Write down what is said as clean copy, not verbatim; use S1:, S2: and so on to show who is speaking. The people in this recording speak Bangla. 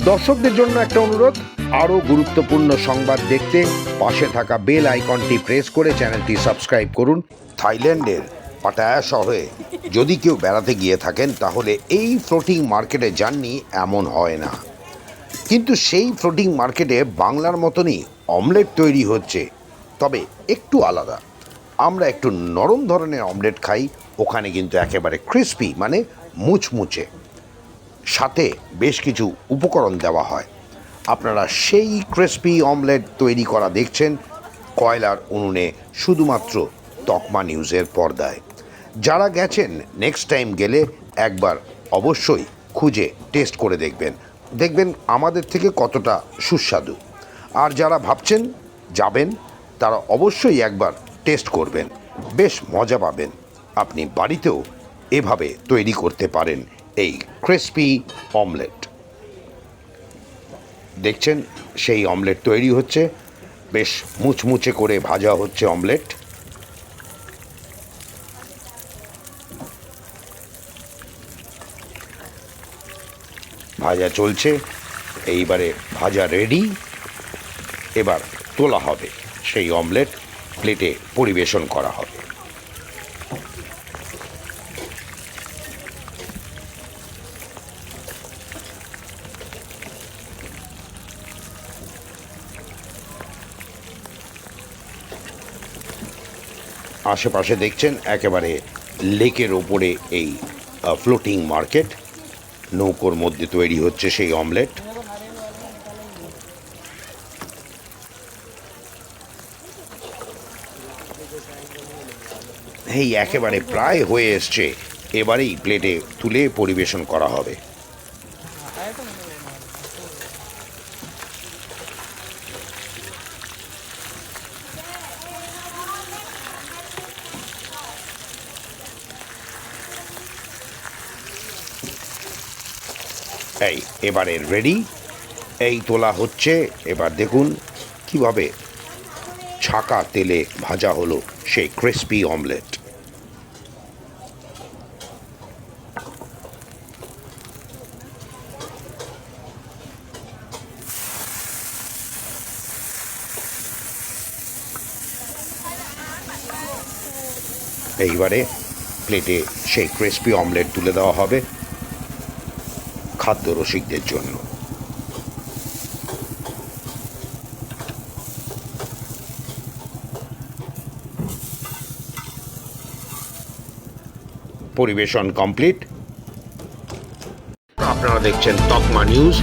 S1: দর্শকদের জন্য একটা অনুরোধ, আরও গুরুত্বপূর্ণ সংবাদ দেখতে পাশে থাকা বেল আইকনটি প্রেস করে চ্যানেলটি সাবস্ক্রাইব করুন। থাইল্যান্ডের পাটায়া শহরে যদি কেউ বেড়াতে গিয়ে থাকেন তাহলে এই ফ্লোটিং মার্কেটে যাননি এমন হয় না, কিন্তু সেই ফ্লোটিং মার্কেটে বাংলার মতনই অমলেট তৈরি হচ্ছে, তবে একটু আলাদা। আমরা একটু নরম ধরনের অমলেট খাই, ওখানে কিন্তু একেবারে ক্রিস্পি মানে মুচমুচে, সাথে বেশ কিছু উপকরণ দেওয়া হয়। আপনারা সেই ক্রিস্পি অমলেট তৈরি করা দেখছেন কয়লার উনুনে, শুধুমাত্র তকমা নিউজের পর্দায়। যারা গেছেন নেক্সট টাইম গেলে একবার অবশ্যই খুঁজে টেস্ট করে দেখবেন আমাদের থেকে কতটা সুস্বাদু। আর যারা ভাবছেন যাবেন তারা অবশ্যই একবার টেস্ট করবেন, বেশ মজা পাবেন। আপনি বাড়িতেও এভাবে তৈরি করতে পারেন এই ক্রিস্পি অমলেট। দেখছেন সেই অমলেট তৈরি হচ্ছে, বেশ মুচমুচে করে ভাজা হচ্ছে অমলেট। ভাজা চলছে, এইবারে ভাজা রেডি, এবার তোলা হবে সেই অমলেট, প্লেটে পরিবেশন করা হবে। আশেপাশে দেখছেন একেবারে লেকের ওপরে এই ফ্লোটিং মার্কেট, নৌকোর মধ্যে তৈরি হচ্ছে সেই অমলেট। এই একেবারে প্রায় হয়ে এসছে, এবারেই প্লেটে তুলে পরিবেশন করা হবে। এই এবারে রেডি, এই তোলা হচ্ছে। এবার দেখুন কিভাবে ছাকা তেলে ভাজা হলো সেই ক্রিস্পি অমলেট। এইবারে প্লেটে সেই ক্রিস্পি অমলেট তুলে দেওয়া হবে খাদ্য রসিকদের জন্য। পরিবেশন কমপ্লিট। আপনারা দেখছেন তকমা নিউজ।